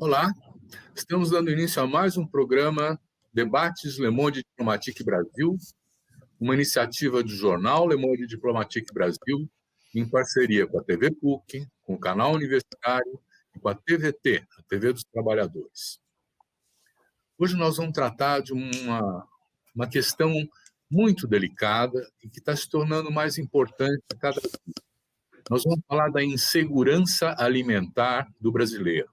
Olá, estamos dando início a mais um programa Debates Le Monde Diplomatique Brasil, uma iniciativa do jornal Le Monde Diplomatique Brasil, em parceria com a TV PUC, com o canal universitário e com a TVT, a TV dos Trabalhadores. Hoje nós vamos tratar de uma questão muito delicada e que está se tornando mais importante a cada dia. Nós vamos falar da insegurança alimentar do brasileiro.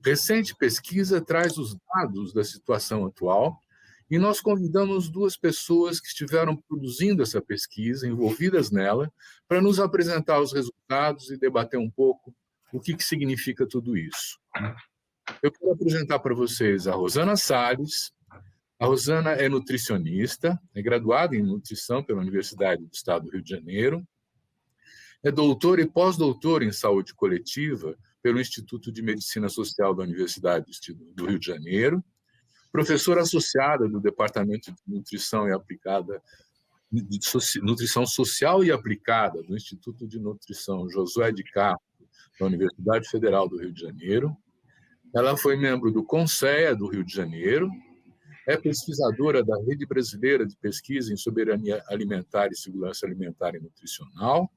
Recente pesquisa traz os dados da situação atual e nós convidamos duas pessoas que estiveram produzindo essa pesquisa, envolvidas nela, para nos apresentar os resultados e debater um pouco o que significa tudo isso. Eu quero apresentar para vocês a Rosana Salles. A Rosana é nutricionista, é graduada em nutrição pela Universidade do Estado do Rio de Janeiro, é doutora e pós-doutora em saúde coletiva pelo Instituto de Medicina Social da Universidade do Rio de Janeiro, professora associada do Departamento de Nutrição e Aplicada, Nutrição Social e Aplicada do Instituto de Nutrição Josué de Castro, da Universidade Federal do Rio de Janeiro. Ela foi membro do CONSEA do Rio de Janeiro, é pesquisadora da Rede Brasileira de Pesquisa em Soberania Alimentar e Segurança Alimentar e Nutricional,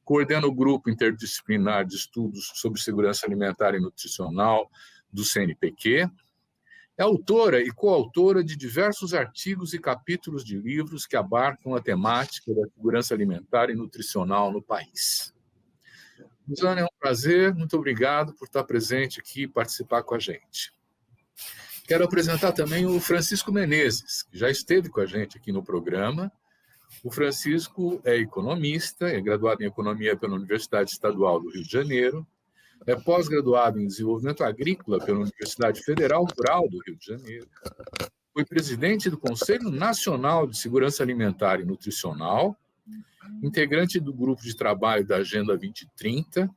coordena o Grupo Interdisciplinar de Estudos sobre Segurança Alimentar e Nutricional do CNPq, é autora e coautora de diversos artigos e capítulos de livros que abarcam a temática da segurança alimentar e nutricional no país. Rosana, é um prazer, muito obrigado por estar presente aqui e participar com a gente. Quero apresentar também o Francisco Menezes, que já esteve com a gente aqui no programa. O Francisco é economista, é graduado em Economia pela Universidade Estadual do Rio de Janeiro, é pós-graduado em Desenvolvimento Agrícola pela Universidade Federal Rural do Rio de Janeiro, foi presidente do Conselho Nacional de Segurança Alimentar e Nutricional, integrante do Grupo de Trabalho da Agenda 2030,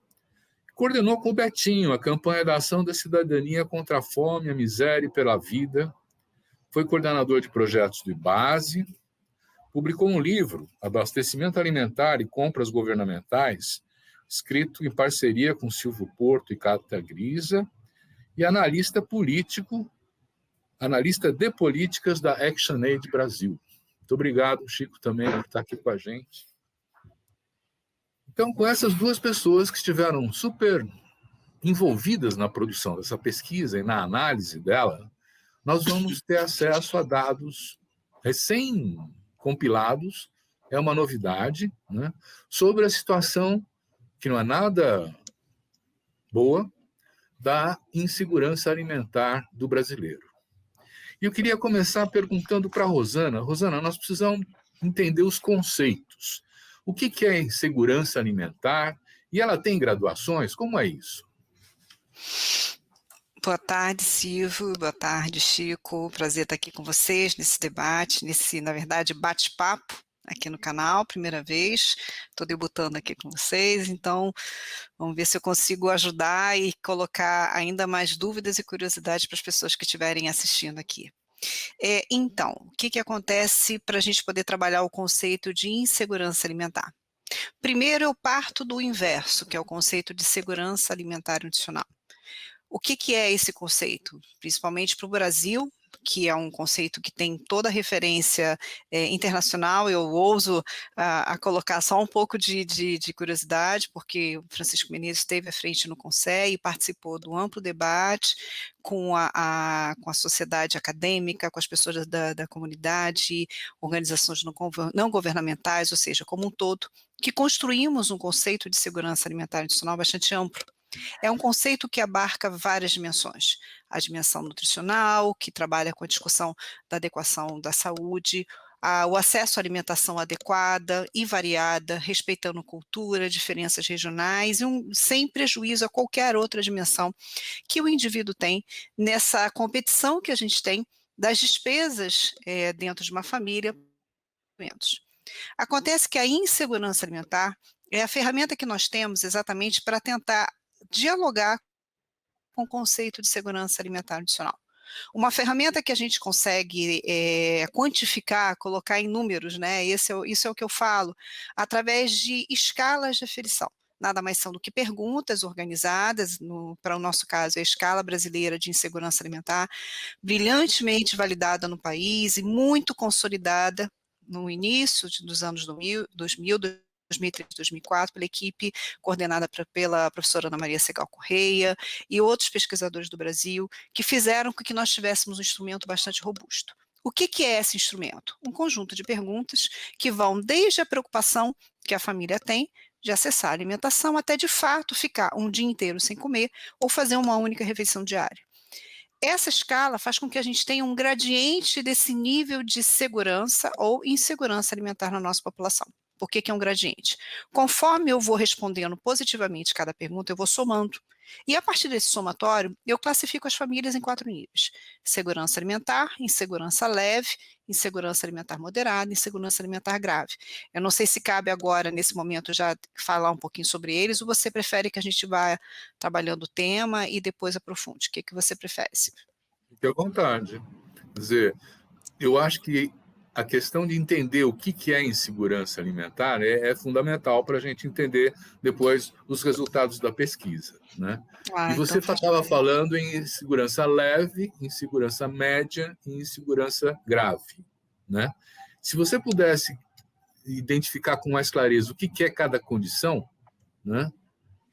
coordenou com o Betinho a campanha da Ação da Cidadania contra a Fome, a Miséria e pela Vida, foi coordenador de projetos do IBASE, publicou um livro, Abastecimento Alimentar e Compras Governamentais, escrito em parceria com Silvio Porto e Cátia Grisa, e analista político, analista de políticas da ActionAid Brasil. Muito obrigado, Chico, também, por estar aqui com a gente. Então, com essas duas pessoas que estiveram super envolvidas na produção dessa pesquisa e na análise dela, nós vamos ter acesso a dados recém-compilados, é uma novidade, né, sobre a situação, que não é nada boa, da insegurança alimentar do brasileiro. E eu queria começar perguntando para a Rosana. Rosana, nós precisamos entender os conceitos. O que é insegurança alimentar? E ela tem graduações? Como é isso? Boa tarde, Silvio. Boa tarde, Chico. Prazer estar aqui com vocês nesse debate, na verdade, bate-papo aqui no canal, primeira vez. Estou debutando aqui com vocês, então vamos ver se eu consigo ajudar e colocar ainda mais dúvidas e curiosidades para as pessoas que estiverem assistindo aqui. Então, o que acontece para a gente poder trabalhar o conceito de insegurança alimentar? Primeiro, eu parto do inverso, que é o conceito de segurança alimentar e nutricional. O que é esse conceito? Principalmente para o Brasil, que é um conceito que tem toda a referência internacional. Eu ouso a colocar só um pouco de curiosidade, porque o Francisco Menezes esteve à frente no CONSEA e participou do amplo debate com a sociedade acadêmica, com as pessoas da comunidade, organizações não governamentais, ou seja, como um todo, que construímos um conceito de segurança alimentar e nutricional bastante amplo. É um conceito que abarca várias dimensões. A dimensão nutricional, que trabalha com a discussão da adequação da saúde, o acesso à alimentação adequada e variada, respeitando cultura, diferenças regionais, sem prejuízo a qualquer outra dimensão que o indivíduo tem nessa competição que a gente tem das despesas dentro de uma família. Acontece que a insegurança alimentar é a ferramenta que nós temos exatamente para tentar dialogar com o conceito de segurança alimentar nutricional. Uma ferramenta que a gente consegue quantificar, colocar em números, né? Isso é o que eu falo, através de escalas de aferição. nada mais são do que perguntas organizadas, para o nosso caso, a Escala Brasileira de Insegurança Alimentar, brilhantemente validada no país e muito consolidada no início dos anos 2003, 2004, pela equipe coordenada pela professora Ana Maria Segal Correia e outros pesquisadores do Brasil, que fizeram com que nós tivéssemos um instrumento bastante robusto. O que é esse instrumento? Um conjunto de perguntas que vão desde a preocupação que a família tem de acessar a alimentação até, de fato, ficar um dia inteiro sem comer ou fazer uma única refeição diária. Essa escala faz com que a gente tenha um gradiente desse nível de segurança ou insegurança alimentar na nossa população. Por que é um gradiente? Conforme eu vou respondendo positivamente cada pergunta, eu vou somando. E a partir desse somatório, eu classifico as famílias em 4 níveis: segurança alimentar, insegurança leve, insegurança alimentar moderada, insegurança alimentar grave. Eu não sei se cabe agora, nesse momento, já falar um pouquinho sobre eles, ou você prefere que a gente vá trabalhando o tema e depois aprofunde? O que você prefere, Silvio? Fique à vontade. Quer dizer, eu acho que a questão de entender o que é insegurança alimentar é fundamental para a gente entender depois os resultados da pesquisa, né? E você Então, estava falando em insegurança leve, insegurança média e insegurança grave, né? Se você pudesse identificar com mais clareza o que é cada condição, né?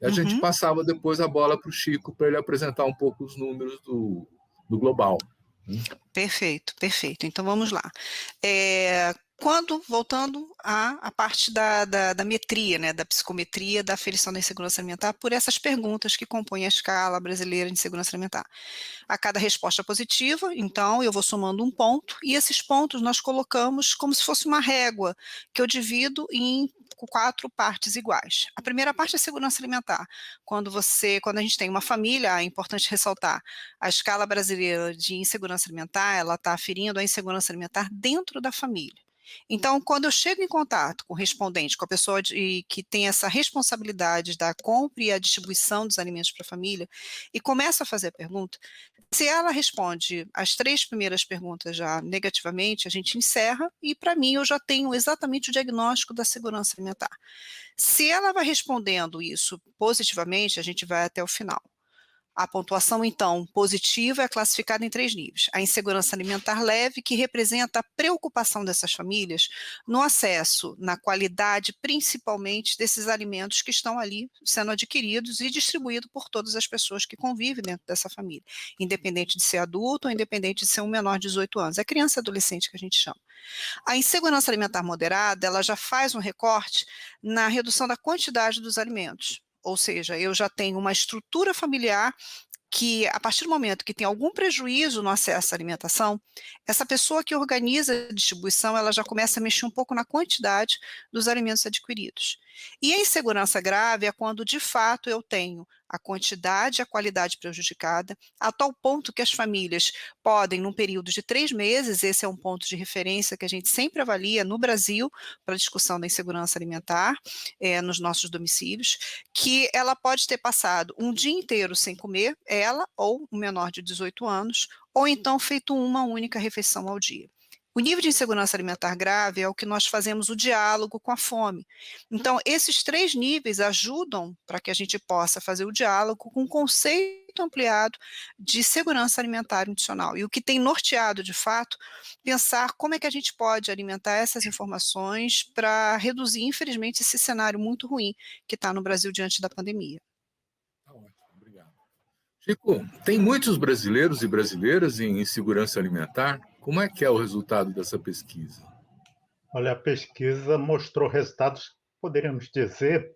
A gente passava depois a bola para o Chico para ele apresentar um pouco os números do global. Perfeito, perfeito. Então vamos lá. Voltando à parte da metria, né, da psicometria da aferição da insegurança alimentar, por essas perguntas que compõem a escala brasileira de insegurança alimentar. A cada resposta positiva, então, eu vou somando um ponto, e esses pontos nós colocamos como se fosse uma régua, que eu divido em 4 partes iguais. A primeira parte é a segurança alimentar. Quando a gente tem uma família, é importante ressaltar, a escala brasileira de insegurança alimentar, ela está aferindo a insegurança alimentar dentro da família. Então, quando eu chego em contato com o respondente, com a pessoa que tem essa responsabilidade da compra e a distribuição dos alimentos para a família, e começo a fazer a pergunta, se ela responde as 3 primeiras perguntas já negativamente, a gente encerra e, para mim, eu já tenho exatamente o diagnóstico da segurança alimentar. Se ela vai respondendo isso positivamente, a gente vai até o final. A pontuação, então, positiva é classificada em 3 níveis. A insegurança alimentar leve, que representa a preocupação dessas famílias no acesso, na qualidade, principalmente, desses alimentos que estão ali sendo adquiridos e distribuídos por todas as pessoas que convivem dentro dessa família, independente de ser adulto ou independente de ser um menor de 18 anos. É criança e adolescente que a gente chama. A insegurança alimentar moderada, ela já faz um recorte na redução da quantidade dos alimentos. Ou seja, eu já tenho uma estrutura familiar que, a partir do momento que tem algum prejuízo no acesso à alimentação, essa pessoa que organiza a distribuição, ela já começa a mexer um pouco na quantidade dos alimentos adquiridos. E a insegurança grave é quando, de fato, eu tenho a quantidade e a qualidade prejudicada, a tal ponto que as famílias podem, num período de 3 meses, esse é um ponto de referência que a gente sempre avalia no Brasil para a discussão da insegurança alimentar, nos nossos domicílios, que ela pode ter passado um dia inteiro sem comer, ela ou um menor de 18 anos, ou então feito uma única refeição ao dia. O nível de insegurança alimentar grave é o que nós fazemos o diálogo com a fome. Então, esses 3 níveis ajudam para que a gente possa fazer o diálogo com um conceito ampliado de segurança alimentar adicional. E o que tem norteado, de fato, pensar como é que a gente pode alimentar essas informações para reduzir, infelizmente, esse cenário muito ruim que está no Brasil diante da pandemia. Tá ótimo, obrigado. Chico, tem muitos brasileiros e brasileiras em insegurança alimentar? Como é que é o resultado dessa pesquisa? Olha, a pesquisa mostrou resultados, poderíamos dizer,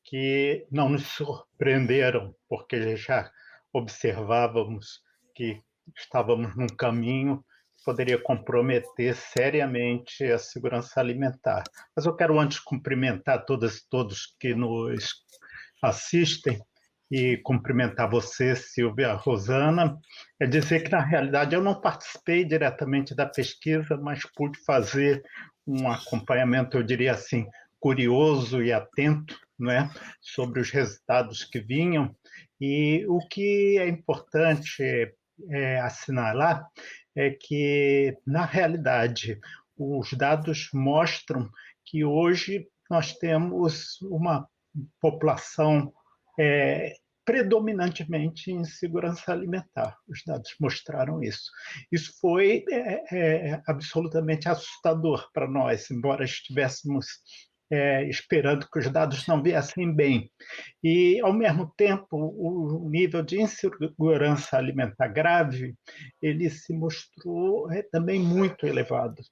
que não nos surpreenderam, porque já observávamos que estávamos num caminho que poderia comprometer seriamente a segurança alimentar. Mas eu quero antes cumprimentar todas e todos que nos assistem e cumprimentar você, Silvia, Rosana, é dizer que, na realidade, eu não participei diretamente da pesquisa, mas pude fazer um acompanhamento, eu diria assim, curioso e atento, não é, sobre os resultados que vinham. E o que é importante assinalar é que, na realidade, os dados mostram que hoje nós temos uma população predominantemente em segurança alimentar. Os dados mostraram isso. Isso foi absolutamente assustador para nós, embora estivéssemos esperando que os dados não viessem bem. E, ao mesmo tempo, o nível de insegurança alimentar grave, ele se mostrou também muito elevado.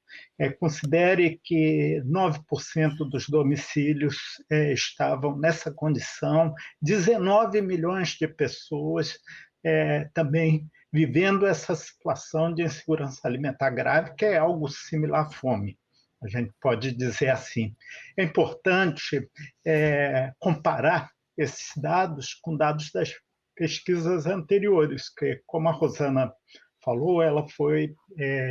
Considere que 9% dos domicílios estavam nessa condição, 19 milhões de pessoas também vivendo essa situação de insegurança alimentar grave, que é algo similar à fome. A gente pode dizer assim. É importante comparar esses dados com dados das pesquisas anteriores, que, como a Rosana falou, ela foi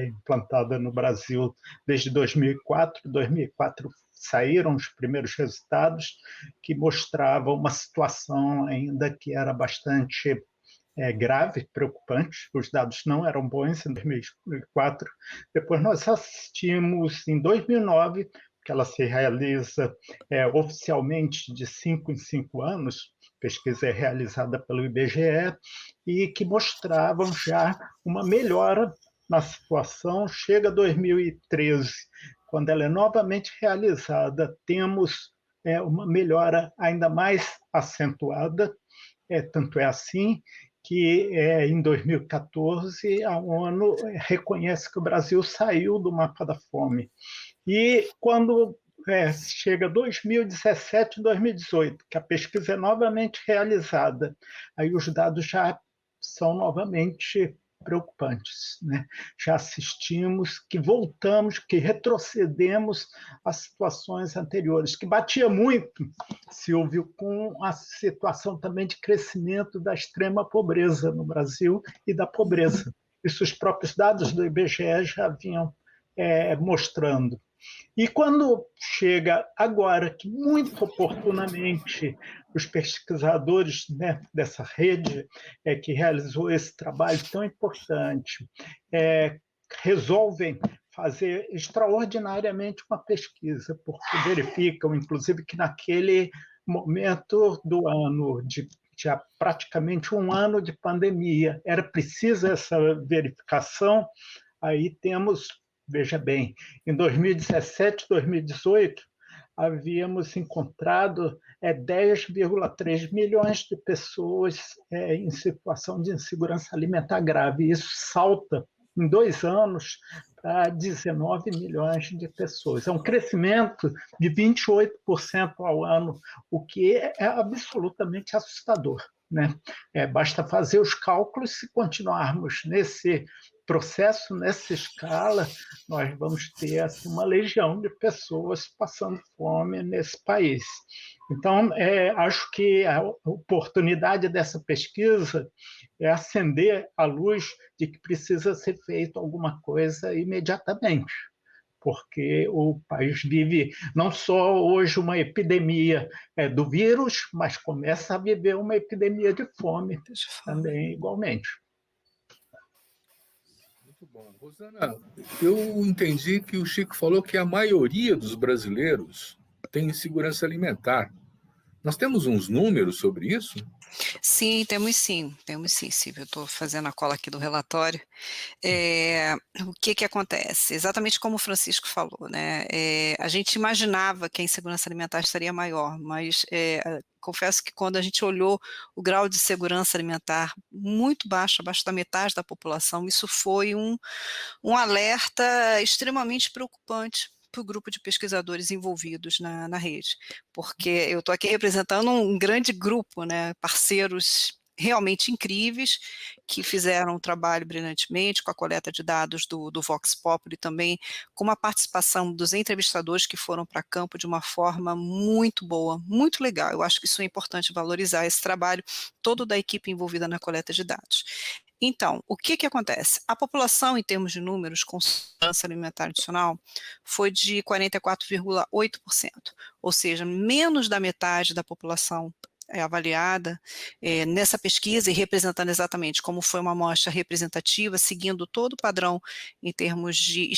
implantada no Brasil desde 2004. Em 2004 saíram os primeiros resultados que mostravam uma situação ainda que era bastante grave, preocupante. Os dados não eram bons em 2004. Depois nós assistimos em 2009, que ela se realiza oficialmente de 5 em 5 anos, pesquisa é realizada pelo IBGE, e que mostravam já uma melhora na situação. Chega 2013, quando ela é novamente realizada, temos uma melhora ainda mais acentuada, tanto é assim que em 2014 a ONU reconhece que o Brasil saiu do mapa da fome. E quando chega 2017 e 2018, que a pesquisa é novamente realizada, aí os dados já são novamente preocupantes, né? Já assistimos que voltamos, que retrocedemos às situações anteriores, que batia muito, Silvio, com a situação também de crescimento da extrema pobreza no Brasil e da pobreza. Isso os próprios dados do IBGE já vinham mostrando. E quando chega agora, que muito oportunamente os pesquisadores, né, dessa rede que realizou esse trabalho tão importante resolvem fazer extraordinariamente uma pesquisa, porque verificam, inclusive, que naquele momento do ano, já praticamente um ano de pandemia, era preciso essa verificação. Aí temos, veja bem, em 2017, 2018, havíamos encontrado 10,3 milhões de pessoas em situação de insegurança alimentar grave. Isso salta em 2 anos para 19 milhões de pessoas. É um crescimento de 28% ao ano, o que é absolutamente assustador, né? Basta fazer os cálculos. Se continuarmos nesse processo, nessa escala, nós vamos ter assim, uma legião de pessoas passando fome nesse país. Então, acho que a oportunidade dessa pesquisa é acender a luz de que precisa ser feito alguma coisa imediatamente, porque o país vive não só hoje uma epidemia do vírus, mas começa a viver uma epidemia de fome também, igualmente. Muito bom. Rosana, eu entendi que o Chico falou que a maioria dos brasileiros tem insegurança alimentar. Nós temos uns números sobre isso? Sim, temos sim, Silvio. Eu estou fazendo a cola aqui do relatório. O que acontece? Exatamente como o Francisco falou, né? A gente imaginava que a insegurança alimentar estaria maior, mas confesso que quando a gente olhou o grau de segurança alimentar muito baixo, abaixo da metade da população, isso foi um alerta extremamente preocupante para o grupo de pesquisadores envolvidos na rede, porque eu estou aqui representando um grande grupo, né, parceiros realmente incríveis, que fizeram um trabalho brilhantemente com a coleta de dados do Vox Populi, também com uma participação dos entrevistadores que foram para campo de uma forma muito boa, muito legal. Eu acho que isso é importante valorizar, esse trabalho todo da equipe envolvida na coleta de dados. Então, o que acontece? A população, em termos de números, com segurança alimentar adicional, foi de 44,8%, ou seja, menos da metade da população avaliada nessa pesquisa e representando exatamente como foi uma amostra representativa, seguindo todo o padrão em termos de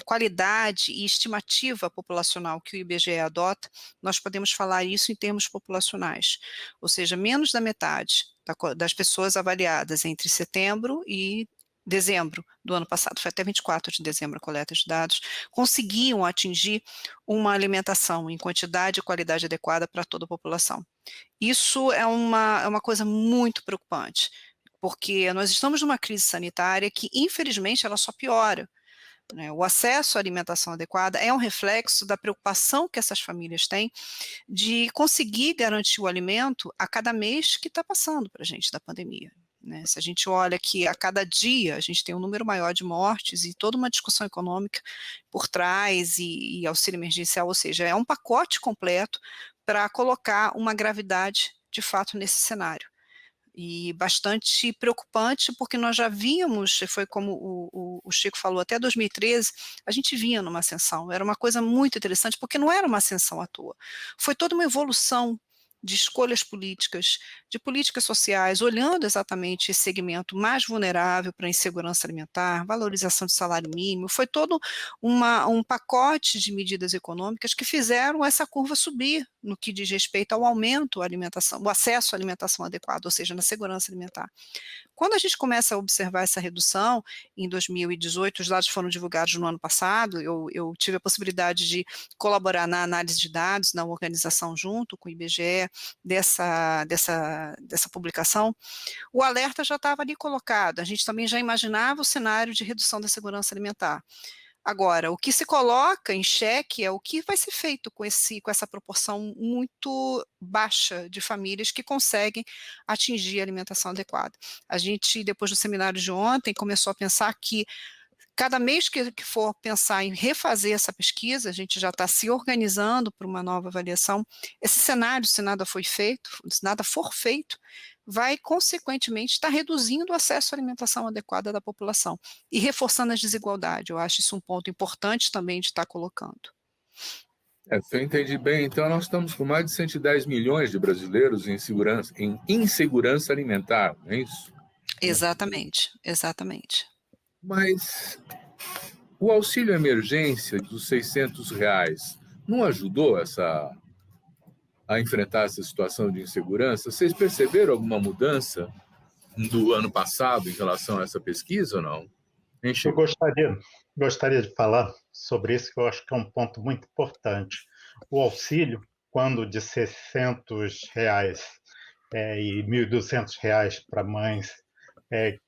qualidade e estimativa populacional que o IBGE adota, nós podemos falar isso em termos populacionais, ou seja, menos da metade das pessoas avaliadas entre setembro e dezembro do ano passado, foi até 24 de dezembro a coleta de dados, conseguiam atingir uma alimentação em quantidade e qualidade adequada para toda a população. Isso é uma coisa muito preocupante, porque nós estamos numa crise sanitária que, infelizmente, ela só piora. O acesso à alimentação adequada é um reflexo da preocupação que essas famílias têm de conseguir garantir o alimento a cada mês que está passando para a gente da pandemia. Se a gente olha que a cada dia a gente tem um número maior de mortes e toda uma discussão econômica por trás e auxílio emergencial, ou seja, é um pacote completo para colocar uma gravidade de fato nesse cenário. E bastante preocupante, porque nós já víamos, foi como o Chico falou, até 2013, a gente vinha numa ascensão, era uma coisa muito interessante, porque não era uma ascensão à toa, foi toda uma evolução de escolhas políticas, de políticas sociais, olhando exatamente esse segmento mais vulnerável para a insegurança alimentar, valorização do salário mínimo, foi todo um pacote de medidas econômicas que fizeram essa curva subir no que diz respeito ao aumento à alimentação, o acesso à alimentação adequada, ou seja, na segurança alimentar. Quando a gente começa a observar essa redução, em 2018, os dados foram divulgados no ano passado, eu tive a possibilidade de colaborar na análise de dados, na organização junto com o IBGE dessa publicação, o alerta já estava ali colocado, a gente também já imaginava o cenário de redução da segurança alimentar. Agora, o que se coloca em xeque é o que vai ser feito com essa proporção muito baixa de famílias que conseguem atingir a alimentação adequada. A gente, depois do seminário de ontem, começou a pensar que cada mês que for pensar em refazer essa pesquisa, a gente já está se organizando para uma nova avaliação. Esse cenário, se nada for feito, vai, consequentemente, estar reduzindo o acesso à alimentação adequada da população e reforçando as desigualdades. Eu acho isso um ponto importante também de estar colocando. Se eu entendi bem, então nós estamos com mais de 110 milhões de brasileiros em insegurança alimentar, não é isso? Exatamente, exatamente. Mas o auxílio emergência dos R$600 não ajudou a enfrentar essa situação de insegurança? Vocês perceberam alguma mudança do ano passado em relação a essa pesquisa ou não? Eu gostaria de falar sobre isso, que eu acho que é um ponto muito importante. O auxílio, quando de R$600 e R$1.200 para mães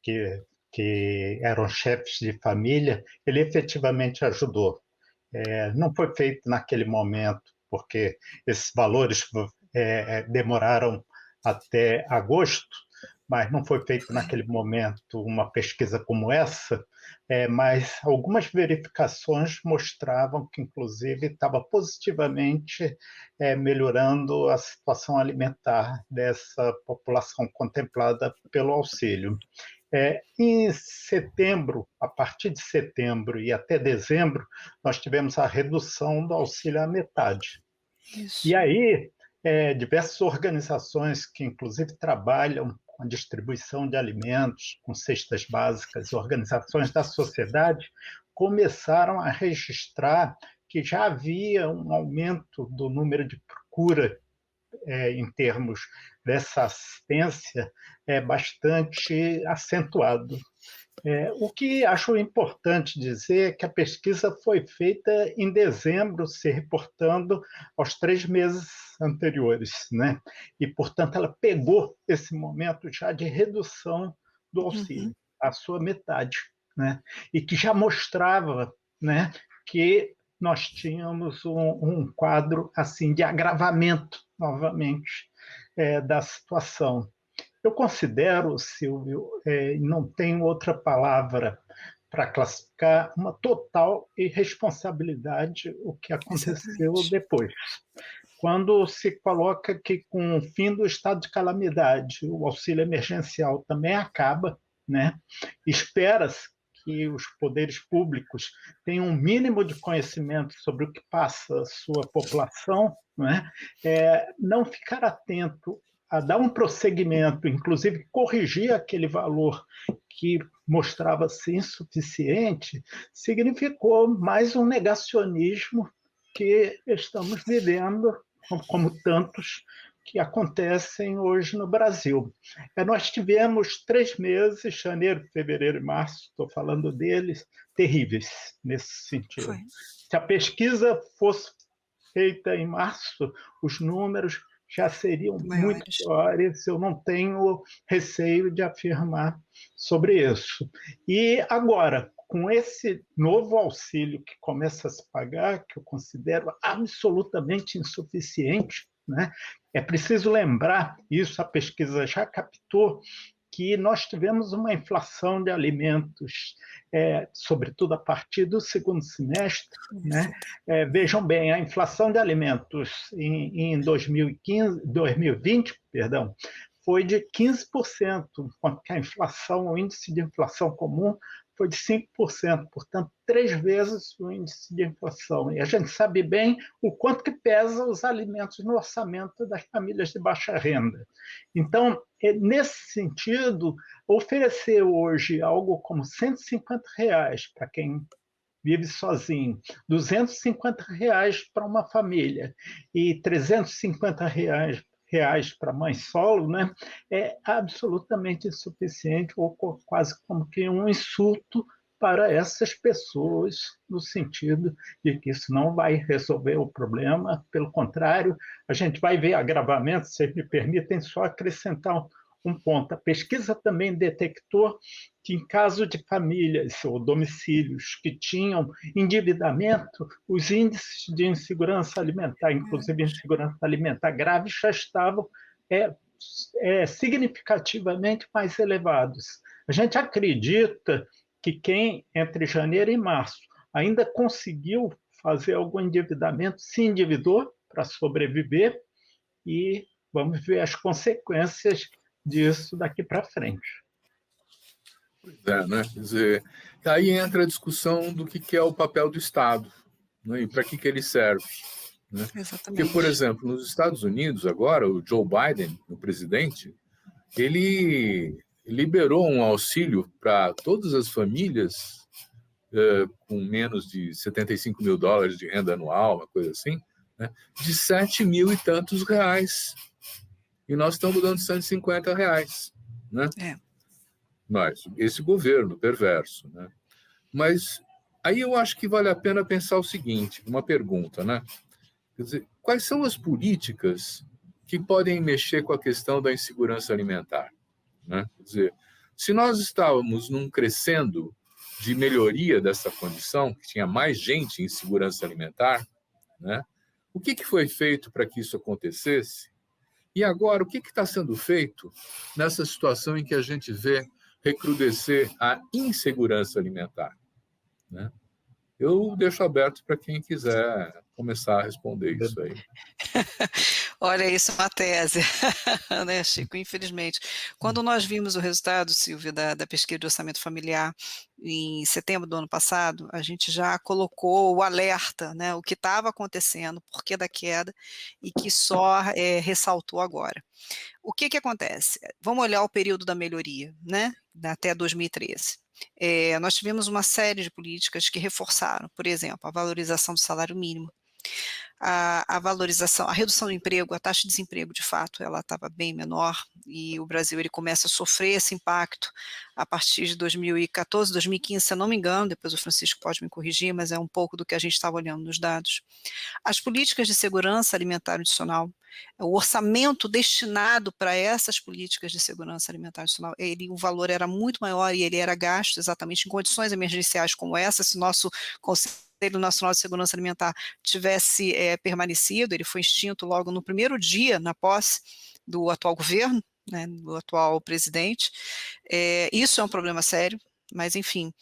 que eram chefes de família, ele efetivamente ajudou. Não foi feito naquele momento, porque esses valores demoraram até agosto, mas não foi feito naquele momento uma pesquisa como essa, mas algumas verificações mostravam que, inclusive, estava positivamente melhorando a situação alimentar dessa população contemplada pelo auxílio. Em setembro, a partir de setembro e até dezembro, nós tivemos a redução do auxílio à metade. Isso. E aí, diversas organizações que, inclusive, trabalham com a distribuição de alimentos, com cestas básicas, organizações da sociedade, começaram a registrar que já havia um aumento do número de procura em termos dessa assistência bastante acentuado. O que acho importante dizer é que a pesquisa foi feita em dezembro, se reportando aos 3 meses anteriores, né? E, portanto, ela pegou esse momento já de redução do auxílio, a sua metade, né? E que já mostrava, né, que nós tínhamos um quadro assim de agravamento, novamente, da situação. Eu considero, Silvio, não tenho outra palavra para classificar, uma total irresponsabilidade o que aconteceu depois. Quando se coloca que, com o fim do estado de calamidade, o auxílio emergencial também acaba, né? Espera-se que os poderes públicos tenham um mínimo de conhecimento sobre o que passa a sua população, né? Não ficar atento a dar um prosseguimento, inclusive corrigir aquele valor que mostrava-se insuficiente, significou mais um negacionismo que estamos vivendo, como tantos que acontecem hoje no Brasil. Nós tivemos 3 meses, janeiro, fevereiro e março, estou falando deles, terríveis nesse sentido. Foi. Se a pesquisa fosse feita em março, os números já seriam muito piores, eu não tenho receio de afirmar sobre isso. E agora, com esse novo auxílio que começa a se pagar, que eu considero absolutamente insuficiente, né? É preciso lembrar, isso a pesquisa já captou, que nós tivemos uma inflação de alimentos, sobretudo a partir do segundo semestre, né? Vejam bem, a inflação de alimentos em 2020, perdão, foi de 15%, enquanto que a inflação, o índice de inflação comum foi de 5%, portanto, 3 vezes o índice de inflação. E a gente sabe bem o quanto que pesa os alimentos no orçamento das famílias de baixa renda. Então, nesse sentido, oferecer hoje algo como R$150 para quem vive sozinho, R$250 para uma família e R$350 para mãe solo, né, é absolutamente insuficiente, ou quase como que um insulto para essas pessoas, no sentido de que isso não vai resolver o problema, pelo contrário, a gente vai ver agravamento. Se me permitem só acrescentar um ponto. A pesquisa também detectou que, em caso de famílias ou domicílios que tinham endividamento, os índices de insegurança alimentar, inclusive insegurança alimentar grave, já estavam significativamente mais elevados. A gente acredita que quem, entre janeiro e março, ainda conseguiu fazer algum endividamento, se endividou para sobreviver, e vamos ver as consequências disso daqui para frente. Né? Quer dizer, aí entra a discussão do que é o papel do Estado, né? E para que ele serve. Né? Porque, por exemplo, nos Estados Unidos, agora, o Joe Biden, o presidente, ele liberou um auxílio para todas as famílias com menos de 75 mil dólares de renda anual, uma coisa assim, né? De 7 mil e tantos reais. E nós estamos dando R$150, né? Mas esse governo perverso, né? Mas aí eu acho que vale a pena pensar o seguinte, uma pergunta, né? Quer dizer, quais são as políticas que podem mexer com a questão da insegurança alimentar, né? Quer dizer, se nós estávamos num crescendo de melhoria dessa condição, que tinha mais gente em insegurança alimentar, né? O que foi feito para que isso acontecesse? E agora, o que está sendo feito nessa situação em que a gente vê recrudescer a insegurança alimentar, né? Eu deixo aberto para quem quiser começar a responder isso aí. Olha, isso é uma tese, né, Chico? Infelizmente. Quando nós vimos o resultado, Silvia, da pesquisa de orçamento familiar em setembro do ano passado, a gente já colocou o alerta, né, o que estava acontecendo, o porquê da queda, e que só ressaltou agora. O que acontece? Vamos olhar o período da melhoria, né, até 2013. Nós tivemos uma série de políticas que reforçaram, por exemplo, a valorização do salário mínimo, a valorização, a redução do emprego, a taxa de desemprego, de fato, ela estava bem menor, e o Brasil ele começa a sofrer esse impacto a partir de 2014, 2015, se eu não me engano, depois o Francisco pode me corrigir, mas é um pouco do que a gente estava olhando nos dados. As políticas de segurança alimentar adicional, o orçamento destinado para essas políticas de segurança alimentar adicional, o valor era muito maior e ele era gasto exatamente em condições emergenciais como essa. Se o nosso Conselho Nacional de Segurança Alimentar tivesse permanecido, ele foi extinto logo no primeiro dia, na posse do atual governo, né, do atual presidente. Isso é um problema sério, mas enfim.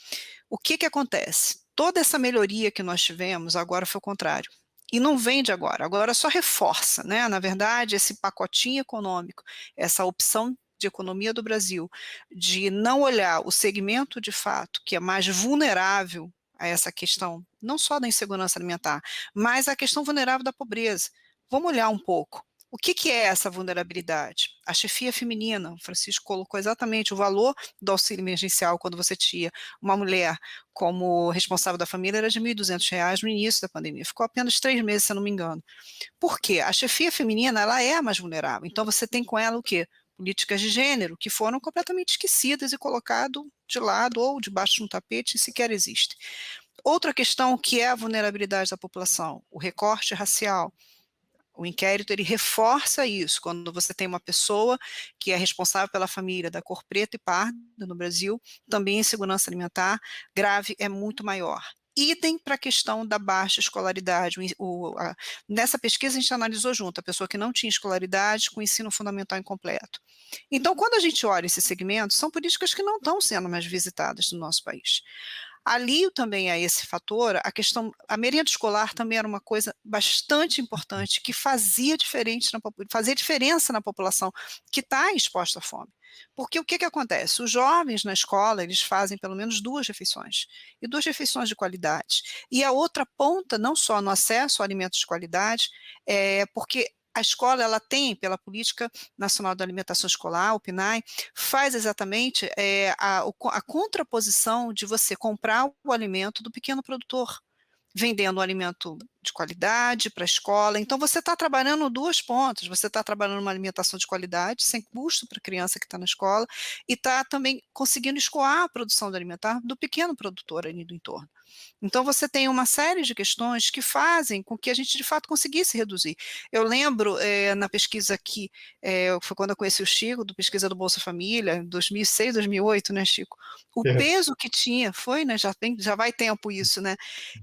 O que acontece? Toda essa melhoria que nós tivemos agora foi o contrário. E não vem de agora, agora só reforça, né? Na verdade, esse pacotinho econômico, essa opção de economia do Brasil, de não olhar o segmento de fato que é mais vulnerável a essa questão, não só da insegurança alimentar, mas a questão vulnerável da pobreza. Vamos olhar um pouco. O que é essa vulnerabilidade? A chefia feminina, o Francisco colocou exatamente o valor do auxílio emergencial quando você tinha uma mulher como responsável da família era de R$ 1.200 no início da pandemia, ficou apenas 3 meses, se eu não me engano. Por quê? A chefia feminina, ela é a mais vulnerável, então você tem com ela o quê? Políticas de gênero que foram completamente esquecidas e colocado de lado ou debaixo de um tapete e sequer existem. Outra questão que é a vulnerabilidade da população, o recorte racial. O inquérito ele reforça isso, quando você tem uma pessoa que é responsável pela família da cor preta e parda no Brasil, também a insegurança alimentar grave é muito maior. Idem para a questão da baixa escolaridade. Nessa pesquisa a gente analisou junto a pessoa que não tinha escolaridade com ensino fundamental incompleto. Então, quando a gente olha esse segmento, são políticas que não estão sendo mais visitadas no nosso país. Alio também a esse fator, a merenda escolar também era uma coisa bastante importante, que fazia diferença na população que está exposta à fome. Porque o que acontece? Os jovens na escola, eles fazem pelo menos 2 refeições, e 2 refeições de qualidade. E a outra ponta, não só no acesso a alimentos de qualidade, porque a escola ela tem, pela Política Nacional da Alimentação Escolar, o PNAE, faz exatamente a contraposição de você comprar o alimento do pequeno produtor, vendendo um alimento de qualidade para a escola. Então, você está trabalhando 2 pontas, você está trabalhando uma alimentação de qualidade, sem custo para a criança que está na escola, e está também conseguindo escoar a produção alimentar do pequeno produtor ali do entorno. Então, você tem uma série de questões que fazem com que a gente, de fato, conseguisse reduzir. Eu lembro, na pesquisa que foi quando eu conheci o Chico, do pesquisa do Bolsa Família, 2006, 2008, né, Chico? O peso que tinha, né, já vai tempo isso, né?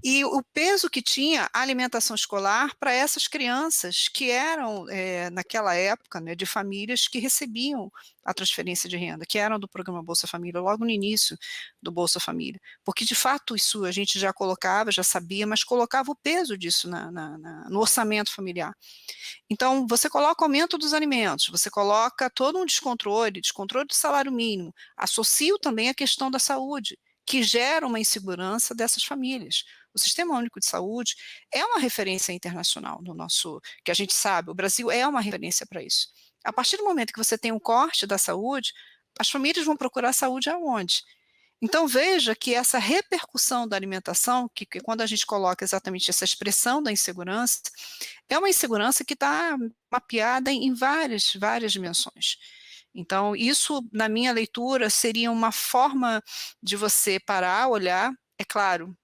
E o peso que tinha a alimentação escolar para essas crianças que eram, naquela época, né, de famílias que recebiam a transferência de renda, que eram do programa Bolsa Família, logo no início do Bolsa Família. Porque, de fato, isso a gente já colocava, já sabia, mas colocava o peso disso no orçamento familiar. Então, você coloca o aumento dos alimentos, você coloca todo um descontrole do salário mínimo, associa também a questão da saúde, que gera uma insegurança dessas famílias. O Sistema Único de Saúde é uma referência internacional que a gente sabe, o Brasil é uma referência para isso. A partir do momento que você tem um corte da saúde, as famílias vão procurar saúde aonde? Então, veja que essa repercussão da alimentação, que quando a gente coloca exatamente essa expressão da insegurança, é uma insegurança que está mapeada em várias dimensões. Então, isso, na minha leitura, seria uma forma de você parar, olhar, é claro,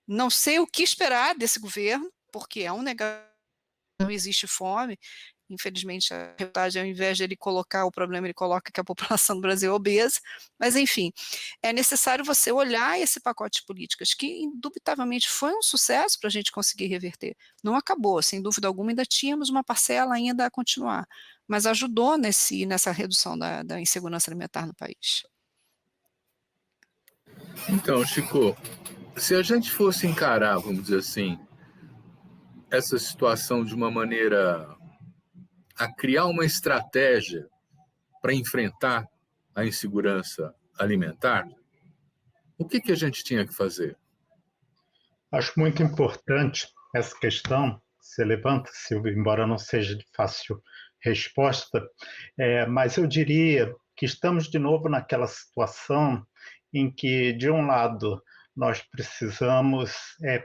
não sei o que esperar desse governo, porque é um negócio, não existe fome. Infelizmente, a reportagem, ao invés de ele colocar o problema, ele coloca que a população do Brasil é obesa, mas enfim, é necessário você olhar esse pacote de políticas, que indubitavelmente foi um sucesso para a gente conseguir reverter. Não acabou, sem dúvida alguma, ainda tínhamos uma parcela ainda a continuar, mas ajudou nessa redução da insegurança alimentar no país. Então, Chico, se a gente fosse encarar, vamos dizer assim, essa situação de uma maneira a criar uma estratégia para enfrentar a insegurança alimentar, o que a gente tinha que fazer? Acho muito importante essa questão que você levanta, Silvio, embora não seja de fácil resposta, mas eu diria que estamos de novo naquela situação em que, de um lado, nós precisamos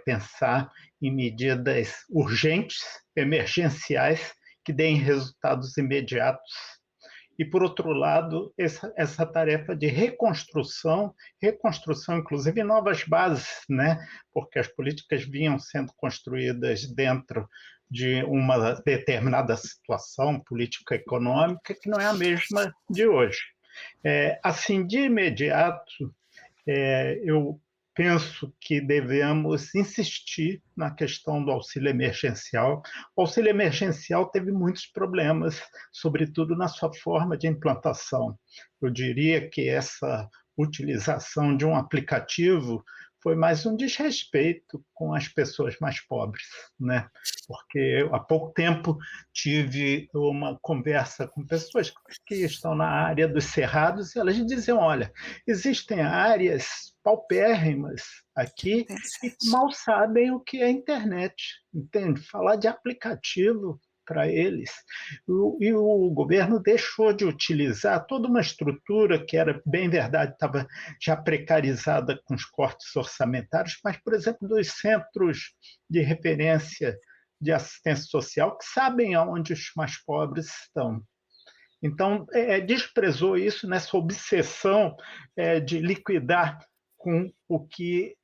pensar em medidas urgentes, emergenciais, que deem resultados imediatos. E, por outro lado, essa tarefa de reconstrução inclusive em novas bases, né? Porque as políticas vinham sendo construídas dentro de uma determinada situação política econômica que não é a mesma de hoje. Assim, de imediato, eu penso que devemos insistir na questão do auxílio emergencial. O auxílio emergencial teve muitos problemas, sobretudo na sua forma de implantação. Eu diria que essa utilização de um aplicativo foi mais um desrespeito com as pessoas mais pobres, né? Porque eu, há pouco tempo, tive uma conversa com pessoas que estão na área dos cerrados e elas diziam, olha, existem áreas paupérrimas aqui e mal sabem o que é internet, entende? Falar de aplicativo para eles. E o governo deixou de utilizar toda uma estrutura que era, bem verdade, estava já precarizada com os cortes orçamentários, mas, por exemplo, dos centros de referência de assistência social, que sabem aonde os mais pobres estão. Então, desprezou isso nessa obsessão de liquidar com o que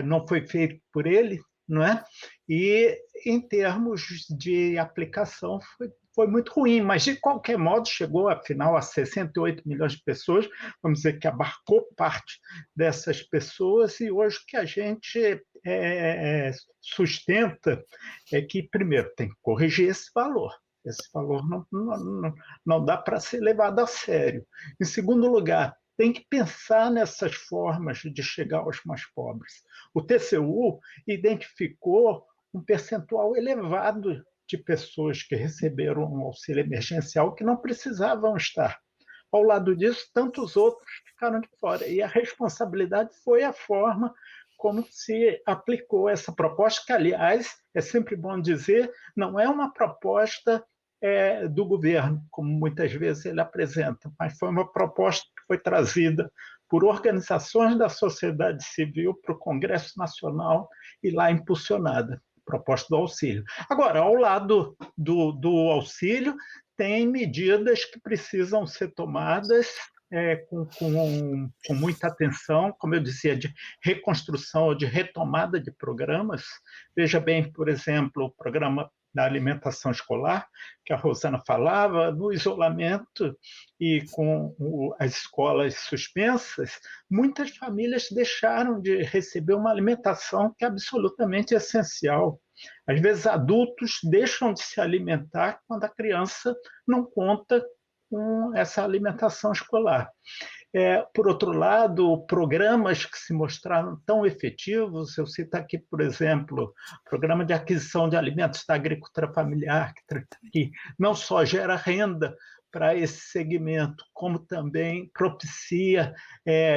não foi feito por ele, não é? E, em termos de aplicação, foi muito ruim, mas, de qualquer modo, chegou, afinal, a 68 milhões de pessoas, vamos dizer que abarcou parte dessas pessoas, e hoje o que a gente sustenta é que, primeiro, tem que corrigir esse valor. Esse valor não dá para ser levado a sério. Em segundo lugar, tem que pensar nessas formas de chegar aos mais pobres. O TCU identificou um percentual elevado de pessoas que receberam um auxílio emergencial que não precisavam estar. Ao lado disso, tantos outros ficaram de fora. E a responsabilidade foi a forma como se aplicou essa proposta, que, aliás, é sempre bom dizer, não é uma proposta do governo, como muitas vezes ele apresenta, mas foi uma proposta que foi trazida por organizações da sociedade civil para o Congresso Nacional e lá impulsionada, proposta do auxílio. Agora, ao lado do auxílio, tem medidas que precisam ser tomadas com muita atenção, como eu dizia, de reconstrução ou de retomada de programas. Veja bem, por exemplo, o programa da alimentação escolar, que a Rosana falava, no isolamento e com as escolas suspensas, muitas famílias deixaram de receber uma alimentação que é absolutamente essencial. Às vezes, adultos deixam de se alimentar quando a criança não conta com essa alimentação escolar. Por outro lado, programas que se mostraram tão efetivos, eu cito aqui, por exemplo, o Programa de Aquisição de Alimentos da Agricultura Familiar, que não só gera renda para esse segmento, como também propicia,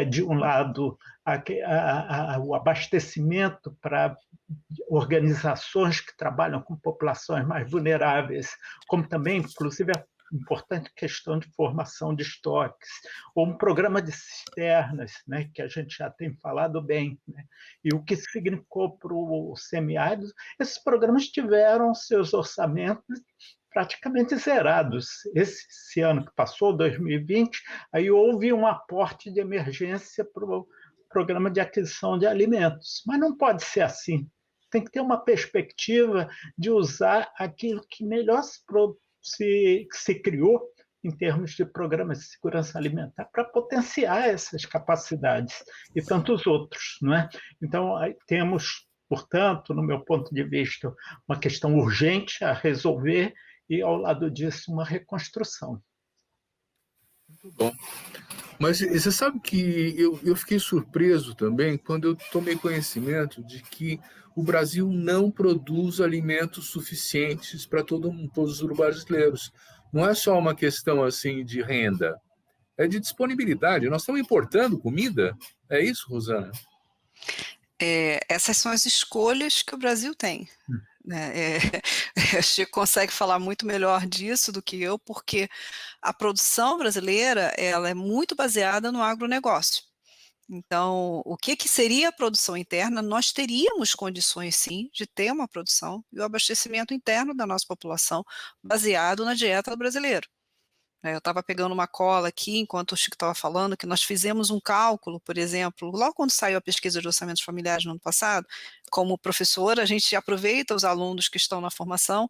de um lado, o abastecimento para organizações que trabalham com populações mais vulneráveis, como também, inclusive, importante questão de formação de estoques, ou um programa de cisternas, né, que a gente já tem falado bem, né? E o que significou para o semiárido, esses programas tiveram seus orçamentos praticamente zerados. Esse ano que passou, 2020, aí houve um aporte de emergência para o programa de aquisição de alimentos, mas não pode ser assim. Tem que ter uma perspectiva de usar aquilo que melhor se criou em termos de programas de segurança alimentar para potenciar essas capacidades e tantos outros, não é? Então, aí temos, portanto, no meu ponto de vista, uma questão urgente a resolver e, ao lado disso, uma reconstrução. Muito bom. Mas você sabe que eu fiquei surpreso também quando eu tomei conhecimento de que o Brasil não produz alimentos suficientes para todos os brasileiros. Não é só uma questão assim de renda, é de disponibilidade. Nós estamos importando comida? É isso, Rosana? Essas são as escolhas que o Brasil tem. Né? A Chico consegue falar muito melhor disso do que eu, porque a produção brasileira ela é muito baseada no agronegócio. Então, o que seria a produção interna? Nós teríamos condições, sim, de ter uma produção e o abastecimento interno da nossa população baseado na dieta do brasileiro. Eu estava pegando uma cola aqui, enquanto o Chico estava falando, que nós fizemos um cálculo, por exemplo, logo quando saiu a pesquisa de orçamentos familiares no ano passado, como professora, a gente aproveita os alunos que estão na formação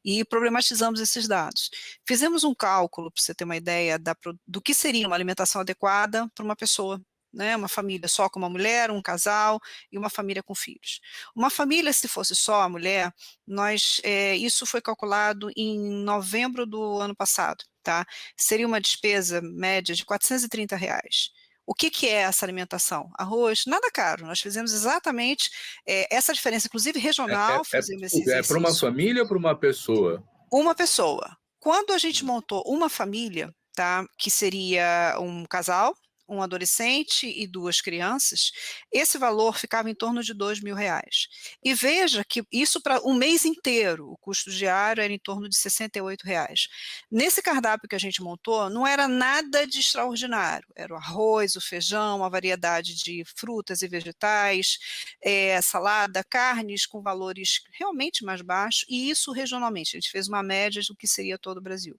e problematizamos esses dados. Fizemos um cálculo, para você ter uma ideia, do que seria uma alimentação adequada para uma pessoa, né, uma família só com uma mulher, um casal e uma família com filhos. Uma família, se fosse só a mulher, isso foi calculado em novembro do ano passado. Tá? Seria uma despesa média de R$430. O que é essa alimentação? Arroz, nada caro. Nós fizemos exatamente essa diferença, inclusive regional, fizemos esse exercício. É para uma família ou para uma pessoa? Uma pessoa. Quando a gente montou uma família, tá, que seria um casal, um adolescente e 2 crianças, esse valor ficava em torno de R$ 2.000. E veja que isso para um mês inteiro, o custo diário era em torno de R$ 68. Nesse cardápio que a gente montou, não era nada de extraordinário, era o arroz, o feijão, a variedade de frutas e vegetais, salada, carnes com valores realmente mais baixos, e isso regionalmente, a gente fez uma média do que seria todo o Brasil.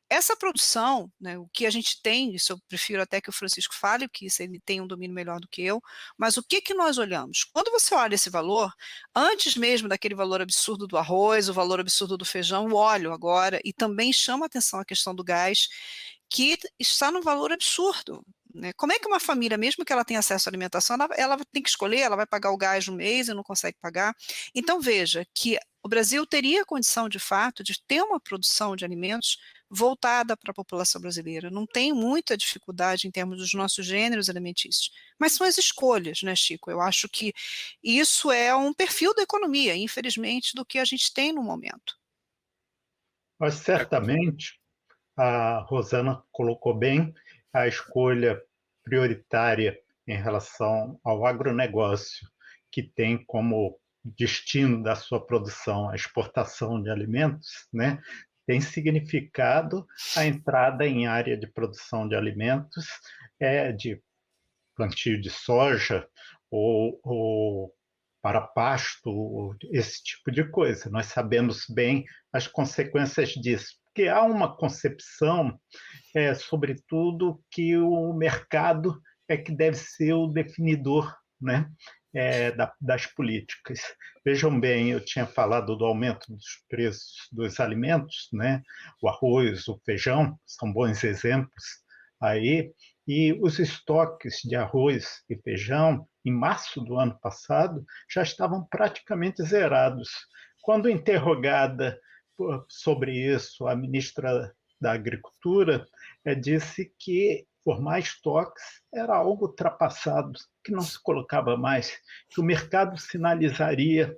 Essa produção, né, o que a gente tem, isso eu prefiro até que o Francisco fale, porque isso ele tem um domínio melhor do que eu, mas o que nós olhamos? Quando você olha esse valor, antes mesmo daquele valor absurdo do arroz, o valor absurdo do feijão, o óleo agora, e também chama a atenção a questão do gás, que está num valor absurdo. Né? Como é que uma família, mesmo que ela tenha acesso à alimentação, ela tem que escolher, ela vai pagar o gás no mês e não consegue pagar? Então veja que o Brasil teria condição, de fato, de ter uma produção de alimentos voltada para a população brasileira. Não tem muita dificuldade em termos dos nossos gêneros alimentícios, mas são as escolhas, né, Chico? Eu acho que isso é um perfil da economia, infelizmente, do que a gente tem no momento. Mas certamente, a Rosana colocou bem, a escolha prioritária em relação ao agronegócio, que tem como destino da sua produção a exportação de alimentos, né, tem significado a entrada em área de produção de alimentos, de plantio de soja ou para pasto, esse tipo de coisa. Nós sabemos bem as consequências disso, porque há uma concepção, sobretudo, que o mercado é que deve ser o definidor, né, das políticas. Vejam bem, eu tinha falado do aumento dos preços dos alimentos, né? O arroz, o feijão, são bons exemplos aí, e os estoques de arroz e feijão, em março do ano passado, já estavam praticamente zerados. Quando interrogada sobre isso, a ministra da Agricultura disse que formar estoques era algo ultrapassado, que não se colocava mais, que o mercado sinalizaria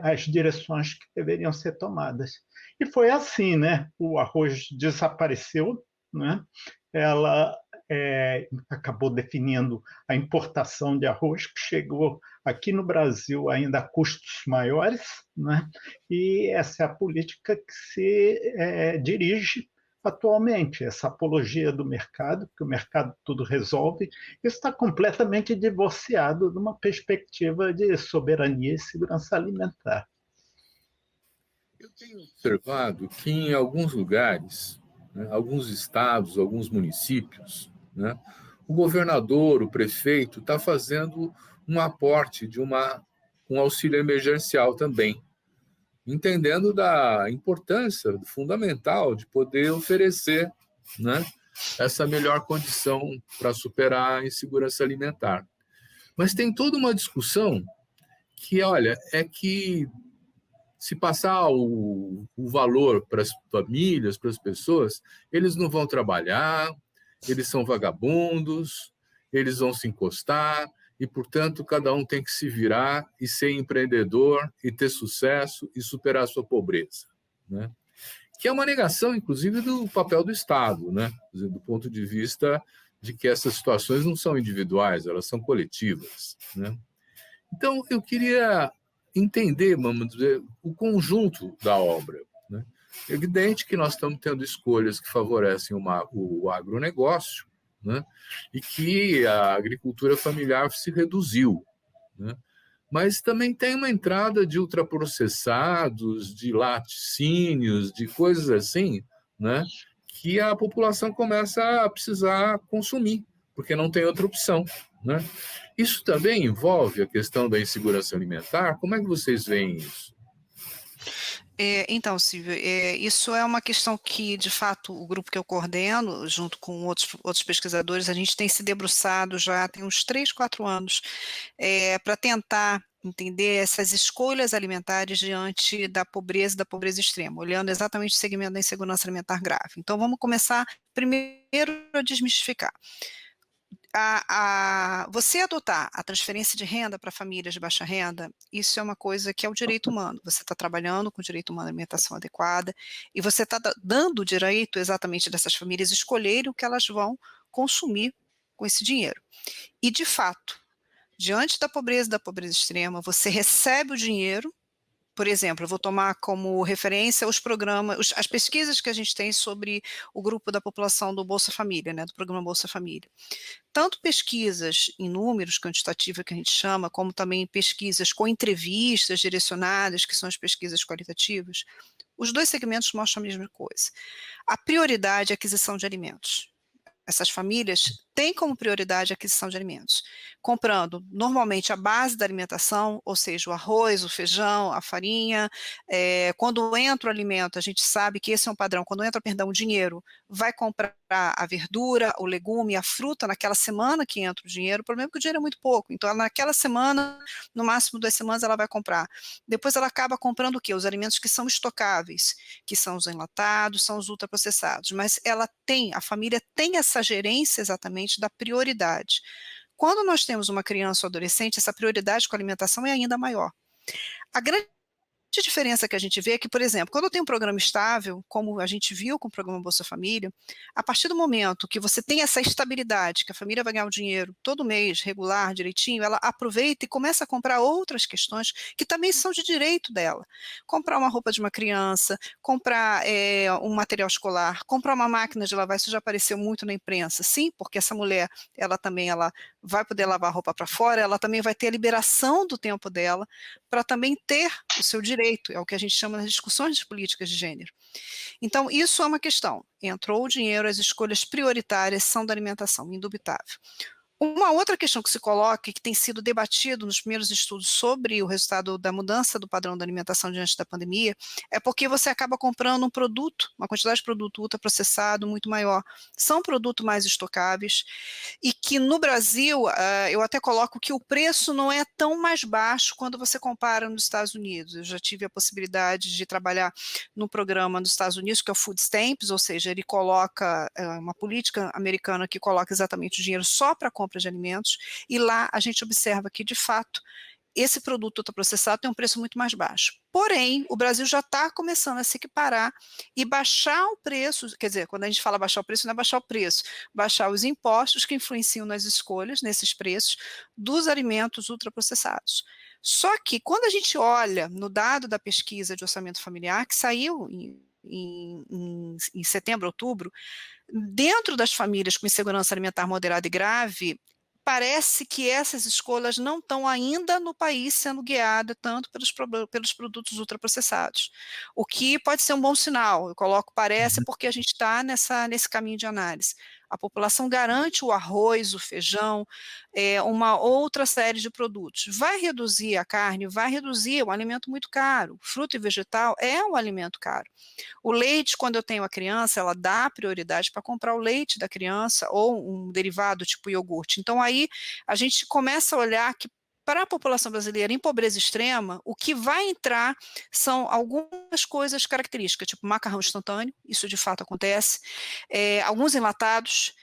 as direções que deveriam ser tomadas. E foi assim, né? O arroz desapareceu, né? Ela acabou definindo a importação de arroz, que chegou aqui no Brasil ainda a custos maiores, né? E essa é a política que se dirige atualmente, essa apologia do mercado, que o mercado tudo resolve, isso está completamente divorciado de uma perspectiva de soberania e segurança alimentar. Eu tenho observado que em alguns lugares, né, alguns estados, alguns municípios, né, o governador, o prefeito, está fazendo um aporte de um auxílio emergencial também, entendendo da importância fundamental de poder oferecer, né, essa melhor condição para superar a insegurança alimentar. Mas tem toda uma discussão que, olha, é que se passar o valor para as famílias, para as pessoas, eles não vão trabalhar, eles são vagabundos, eles vão se encostar, e, portanto, cada um tem que se virar e ser empreendedor e ter sucesso e superar a sua pobreza, né? Que é uma negação, inclusive, do papel do Estado, né? Do ponto de vista de que essas situações não são individuais, elas são coletivas, né? Então, eu queria entender, vamos dizer, o conjunto da obra, né? É evidente que nós estamos tendo escolhas que favorecem o agronegócio, né? E que a agricultura familiar se reduziu, né? Mas também tem uma entrada de ultraprocessados, de laticínios, de coisas assim, né? Que a população começa a precisar consumir, porque não tem outra opção, né? Isso também envolve a questão da insegurança alimentar? Como é que vocês veem isso? Então, Silvio, isso é uma questão que, de fato, o grupo que eu coordeno, junto com outros pesquisadores, a gente tem se debruçado já tem uns 3, 4 anos, para tentar entender essas escolhas alimentares diante da pobreza extrema, olhando exatamente o segmento da insegurança alimentar grave. Então, vamos começar primeiro a desmistificar. Você adotar a transferência de renda para famílias de baixa renda, isso é uma coisa que é o direito humano. Você está trabalhando com o direito humano à alimentação adequada e você está dando o direito exatamente dessas famílias escolherem o que elas vão consumir com esse dinheiro. E, de fato, diante da pobreza extrema, você recebe o dinheiro. Por exemplo, eu vou tomar como referência os programas, as pesquisas que a gente tem sobre o grupo da população do Bolsa Família, né, do programa Bolsa Família. Tanto pesquisas em números, quantitativa que a gente chama, como também pesquisas com entrevistas direcionadas, que são as pesquisas qualitativas, os dois segmentos mostram a mesma coisa. A prioridade é a aquisição de alimentos. Essas famílias têm como prioridade a aquisição de alimentos, comprando normalmente a base da alimentação, ou seja, o arroz, o feijão, a farinha. Quando entra o alimento, a gente sabe que esse é um padrão, quando entra, perdão, o dinheiro, vai comprar a verdura, o legume, a fruta naquela semana que entra o dinheiro. O problema é que o dinheiro é muito pouco, então naquela semana, no máximo 2 semanas, ela vai comprar. Depois ela acaba comprando o quê? Os alimentos que são estocáveis, que são os enlatados, são os ultraprocessados, mas a família tem essa gerência exatamente da prioridade. Quando nós temos uma criança ou adolescente, essa prioridade com a alimentação é ainda maior. A grande diferença que a gente vê é que, por exemplo, quando eu tenho um programa estável, como a gente viu com o programa Bolsa Família, a partir do momento que você tem essa estabilidade, que a família vai ganhar o dinheiro todo mês, regular, direitinho, ela aproveita e começa a comprar outras questões que também são de direito dela. Comprar uma roupa de uma criança, comprar um material escolar, comprar uma máquina de lavar, isso já apareceu muito na imprensa, sim, porque essa mulher, ela vai poder lavar a roupa para fora, ela também vai ter a liberação do tempo dela para também ter o seu direito, é o que a gente chama nas discussões de políticas de gênero. Então, isso é uma questão. Entrou o dinheiro, as escolhas prioritárias são da alimentação, indubitável. Uma outra questão que se coloca e que tem sido debatido nos primeiros estudos sobre o resultado da mudança do padrão da alimentação diante da pandemia é porque você acaba comprando um produto, uma quantidade de produto ultraprocessado muito maior. São produtos mais estocáveis e que no Brasil, eu até coloco que o preço não é tão mais baixo quando você compara nos Estados Unidos. Eu já tive a possibilidade de trabalhar no programa nos Estados Unidos, que é o Food Stamps, ou seja, ele coloca uma política americana que coloca exatamente o dinheiro só para compra de alimentos, e lá a gente observa que, de fato, esse produto ultraprocessado tem um preço muito mais baixo. Porém, o Brasil já está começando a se equiparar e baixar o preço, quer dizer, quando a gente fala baixar o preço, não é baixar o preço, baixar os impostos que influenciam nas escolhas, nesses preços, dos alimentos ultraprocessados. Só que, quando a gente olha no dado da pesquisa de orçamento familiar, que saiu em setembro, outubro, dentro das famílias com insegurança alimentar moderada e grave, parece que essas escolhas não estão ainda no país sendo guiadas tanto pelos produtos ultraprocessados, o que pode ser um bom sinal. Eu coloco parece porque a gente está nesse caminho de análise. A população garante o arroz, o feijão, uma outra série de produtos. Vai reduzir a carne, vai reduzir, é um alimento muito caro. Fruta e vegetal é um alimento caro. O leite, quando eu tenho a criança, ela dá prioridade para comprar o leite da criança ou um derivado tipo iogurte. Então aí a gente começa a olhar que para a população brasileira em pobreza extrema, o que vai entrar são algumas coisas características, tipo macarrão instantâneo, isso de fato acontece, alguns enlatados,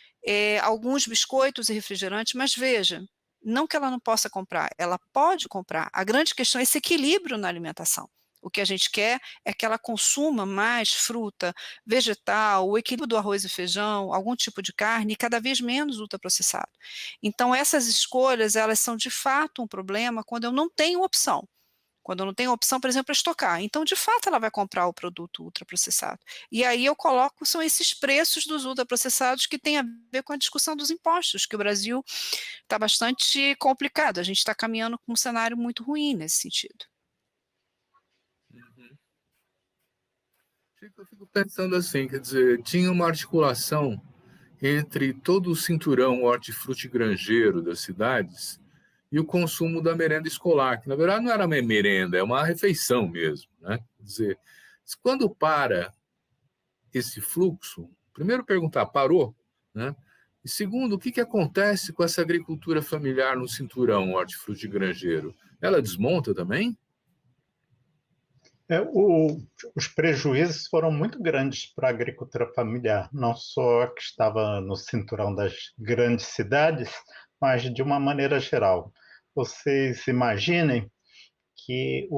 alguns biscoitos e refrigerantes, mas veja, não que ela não possa comprar, ela pode comprar. A grande questão é esse equilíbrio na alimentação. O que a gente quer é que ela consuma mais fruta, vegetal, o equilíbrio do arroz e feijão, algum tipo de carne e cada vez menos ultraprocessado. Então, essas escolhas, elas são de fato um problema quando eu não tenho opção. Quando eu não tenho opção, por exemplo, para estocar. Então, de fato, ela vai comprar o produto ultraprocessado. E aí eu coloco, são esses preços dos ultraprocessados que tem a ver com a discussão dos impostos, que o Brasil está bastante complicado. A gente está caminhando com um cenário muito ruim nesse sentido. Eu fico pensando assim, quer dizer, tinha uma articulação entre todo o cinturão hortifruti granjeiro das cidades e o consumo da merenda escolar, que na verdade não era uma merenda, é uma refeição mesmo, né? Quer dizer, quando para esse fluxo, primeiro perguntar, parou, né? E segundo, o que acontece com essa agricultura familiar no cinturão hortifruti granjeiro? Ela desmonta também? Os prejuízos foram muito grandes para a agricultura familiar, não só a que estava no cinturão das grandes cidades, mas de uma maneira geral. Vocês imaginem que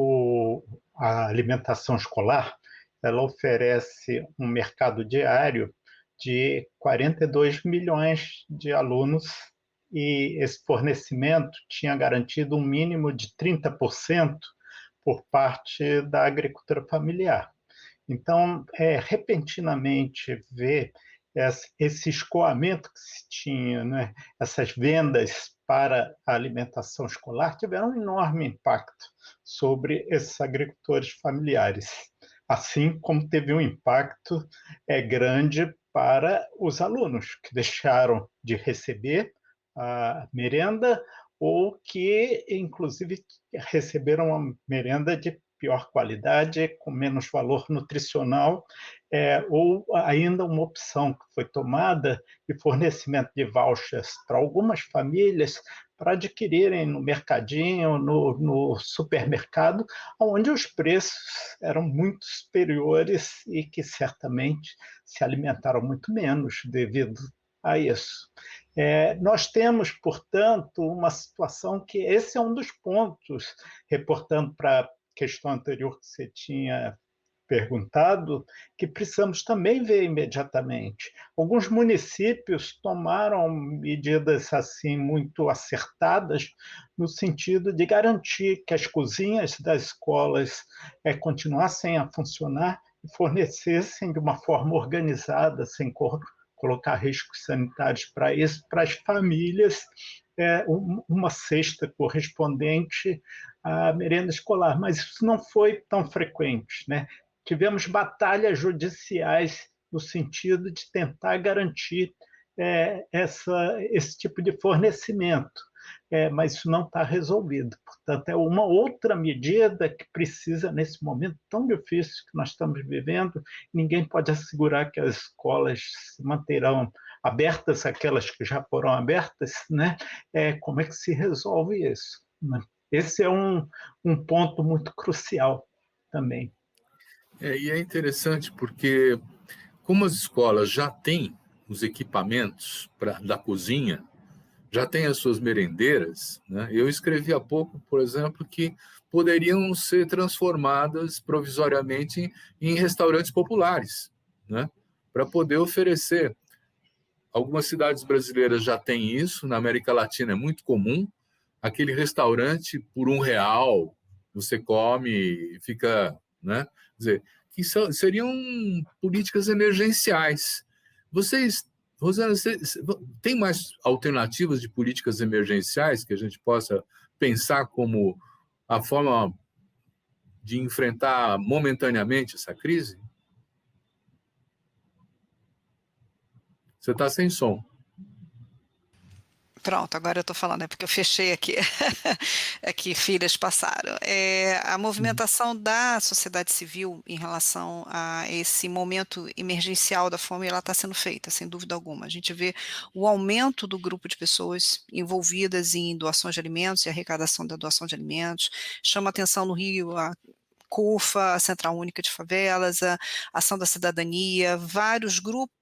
a alimentação escolar ela oferece um mercado diário de 42 milhões de alunos, e esse fornecimento tinha garantido um mínimo de 30% por parte da agricultura familiar. Então, repentinamente, ver esse escoamento que se tinha, né, essas vendas para a alimentação escolar, tiveram um enorme impacto sobre esses agricultores familiares, assim como teve um impacto grande para os alunos, que deixaram de receber a merenda ou que, inclusive, receberam uma merenda de pior qualidade, com menos valor nutricional, ou ainda uma opção que foi tomada de fornecimento de vouchers para algumas famílias para adquirirem no mercadinho, no supermercado, onde os preços eram muito superiores e que certamente se alimentaram muito menos devido a isso. Nós temos, portanto, uma situação que esse é um dos pontos, reportando para a questão anterior que você tinha perguntado, que precisamos também ver imediatamente. Alguns municípios tomaram medidas assim muito acertadas no sentido de garantir que as cozinhas das escolas continuassem a funcionar e fornecessem de uma forma organizada, sem colocar riscos sanitários para isso, para as famílias, uma cesta correspondente à merenda escolar, mas isso não foi tão frequente, né? Tivemos batalhas judiciais no sentido de tentar garantir esse tipo de fornecimento, mas isso não está resolvido. Portanto, é uma outra medida que precisa, nesse momento tão difícil que nós estamos vivendo, ninguém pode assegurar que as escolas se manterão abertas, aquelas que já foram abertas, né? Como é que se resolve isso? Esse é um ponto muito crucial também. E é interessante porque, como as escolas já têm os equipamentos da cozinha, já têm as suas merendeiras, né? Eu escrevi há pouco, por exemplo, que poderiam ser transformadas provisoriamente em restaurantes populares, né? Para poder oferecer. Algumas cidades brasileiras já têm isso, na América Latina é muito comum, aquele restaurante por R$ 1, você come e fica, né? Quer dizer, que seriam políticas emergenciais. Rosana, tem mais alternativas de políticas emergenciais que a gente possa pensar como a forma de enfrentar momentaneamente essa crise? Você está sem som. Pronto, agora eu estou falando, porque eu fechei aqui, aqui filhas passaram. A movimentação da sociedade civil em relação a esse momento emergencial da fome, ela está sendo feita, sem dúvida alguma. A gente vê o aumento do grupo de pessoas envolvidas em doações de alimentos e arrecadação da doação de alimentos. Chama atenção no Rio a CUFA, a Central Única de Favelas, a Ação da Cidadania, vários grupos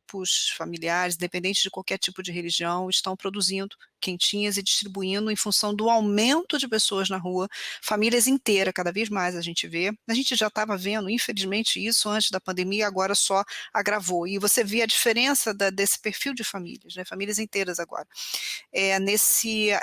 familiares, independente de qualquer tipo de religião, estão produzindo quentinhas e distribuindo em função do aumento de pessoas na rua, famílias inteiras, cada vez mais a gente vê. A gente já estava vendo, infelizmente, isso antes da pandemia, agora só agravou. E você vê a diferença desse perfil de famílias, né? Famílias inteiras agora.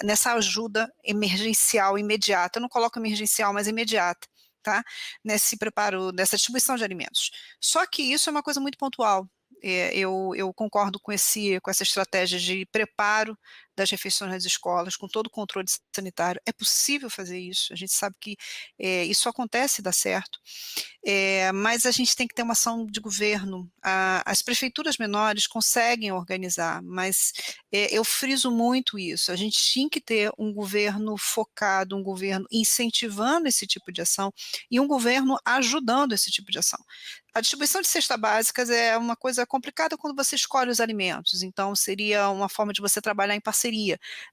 Nessa ajuda emergencial, imediata. Eu não coloco emergencial, mas imediata. Tá? Nesse preparo, nessa distribuição de alimentos. Só que isso é uma coisa muito pontual. Eu concordo com essa estratégia de preparo das refeições nas escolas, com todo o controle sanitário. É possível fazer isso, a gente sabe que isso acontece e dá certo, mas a gente tem que ter uma ação de governo. As prefeituras menores conseguem organizar, mas eu friso muito isso. A gente tinha que ter um governo focado, um governo incentivando esse tipo de ação e um governo ajudando esse tipo de ação. A distribuição de cestas básicas é uma coisa complicada quando você escolhe os alimentos, então seria uma forma de você trabalhar em parceria.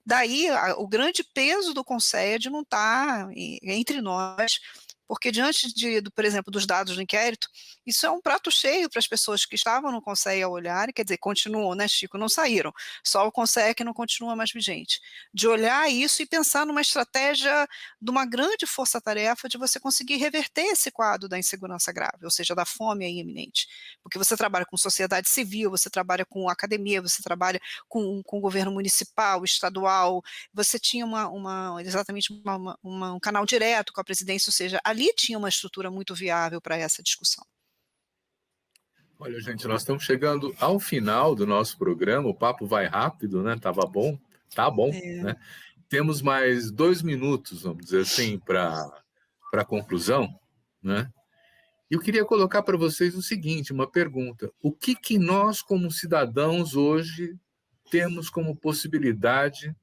Daí o grande peso do Conselho de não estar entre nós, porque diante por exemplo, dos dados do inquérito, isso é um prato cheio para as pessoas que estavam no Conselho a olharem, quer dizer, continuam, né, Chico, não saíram, só o Conselho que não continua mais vigente, de olhar isso e pensar numa estratégia de uma grande força-tarefa de você conseguir reverter esse quadro da insegurança grave, ou seja, da fome aí iminente, porque você trabalha com sociedade civil, você trabalha com academia, você trabalha com o governo municipal, estadual, você tinha exatamente um canal direto com a presidência, ou seja, ali tinha uma estrutura muito viável para essa discussão. Olha, gente, nós estamos chegando ao final do nosso programa, o papo vai rápido, né? Tá bom, né? Temos mais 2 minutos, vamos dizer assim, para a conclusão, né? E eu queria colocar para vocês o seguinte, uma pergunta: o que nós, como cidadãos, hoje temos como possibilidade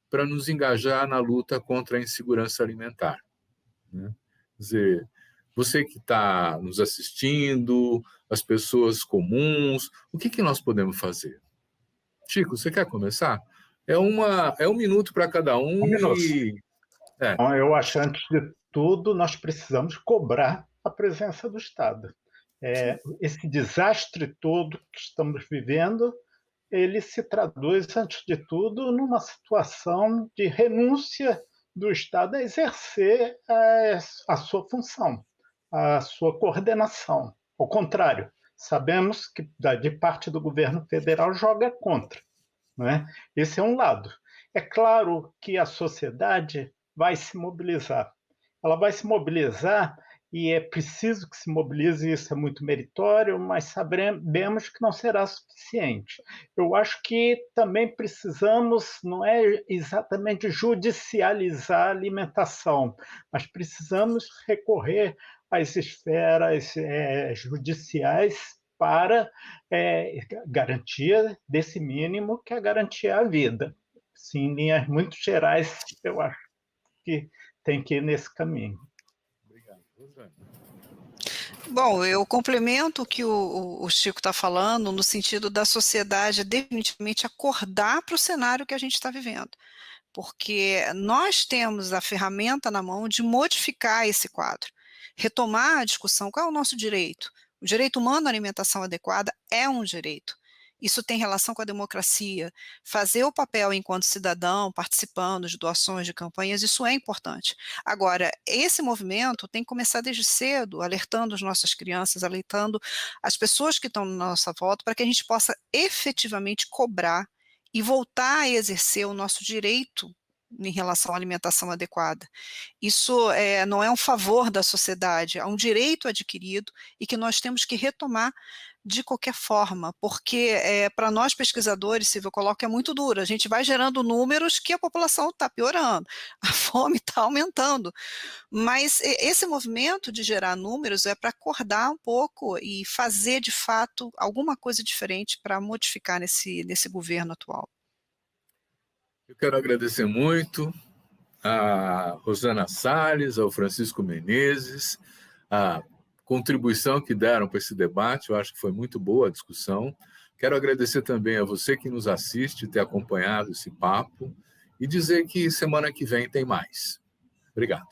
para nos engajar na luta contra a insegurança alimentar, né? Quer dizer, você que está nos assistindo, as pessoas comuns, o que nós podemos fazer? Chico, você quer começar? É 1 minuto para cada um. 1 minuto. E... Então, eu acho, antes de tudo, nós precisamos cobrar a presença do Estado. Esse desastre todo que estamos vivendo, ele se traduz, antes de tudo, numa situação de renúncia do Estado a exercer a sua função, a sua coordenação. Ao contrário, sabemos que, de parte do governo federal, joga contra, não é? Esse é um lado. É claro que a sociedade vai se mobilizar. Ela vai se mobilizar e é preciso que se mobilize, isso é muito meritório, mas sabemos que não será suficiente. Eu acho que também precisamos, não é exatamente judicializar a alimentação, mas precisamos recorrer às esferas judiciais para garantia desse mínimo, que é garantir a vida. Sim, em linhas muito gerais, eu acho que tem que ir nesse caminho. Obrigado. Rosana. Bom, eu complemento o que o Chico está falando, no sentido da sociedade definitivamente acordar para o cenário que a gente está vivendo, porque nós temos a ferramenta na mão de modificar esse quadro, retomar a discussão, qual é o nosso direito? O direito humano à alimentação adequada é um direito. Isso tem relação com a democracia. Fazer o papel enquanto cidadão, participando de doações de campanhas, isso é importante. Agora, esse movimento tem que começar desde cedo, alertando as nossas crianças, alertando as pessoas que estão na nossa volta, para que a gente possa efetivamente cobrar e voltar a exercer o nosso direito em relação à alimentação adequada. Isso não é um favor da sociedade, é um direito adquirido e que nós temos que retomar de qualquer forma, porque para nós pesquisadores, Silvio, eu coloco que é muito duro, a gente vai gerando números que a população está piorando, a fome está aumentando, mas esse movimento de gerar números é para acordar um pouco e fazer de fato alguma coisa diferente para modificar nesse governo atual. Eu quero agradecer muito a Rosana Salles, ao Francisco Menezes, a contribuição que deram para esse debate. Eu acho que foi muito boa a discussão. Quero agradecer também a você que nos assiste, ter acompanhado esse papo, e dizer que semana que vem tem mais. Obrigado.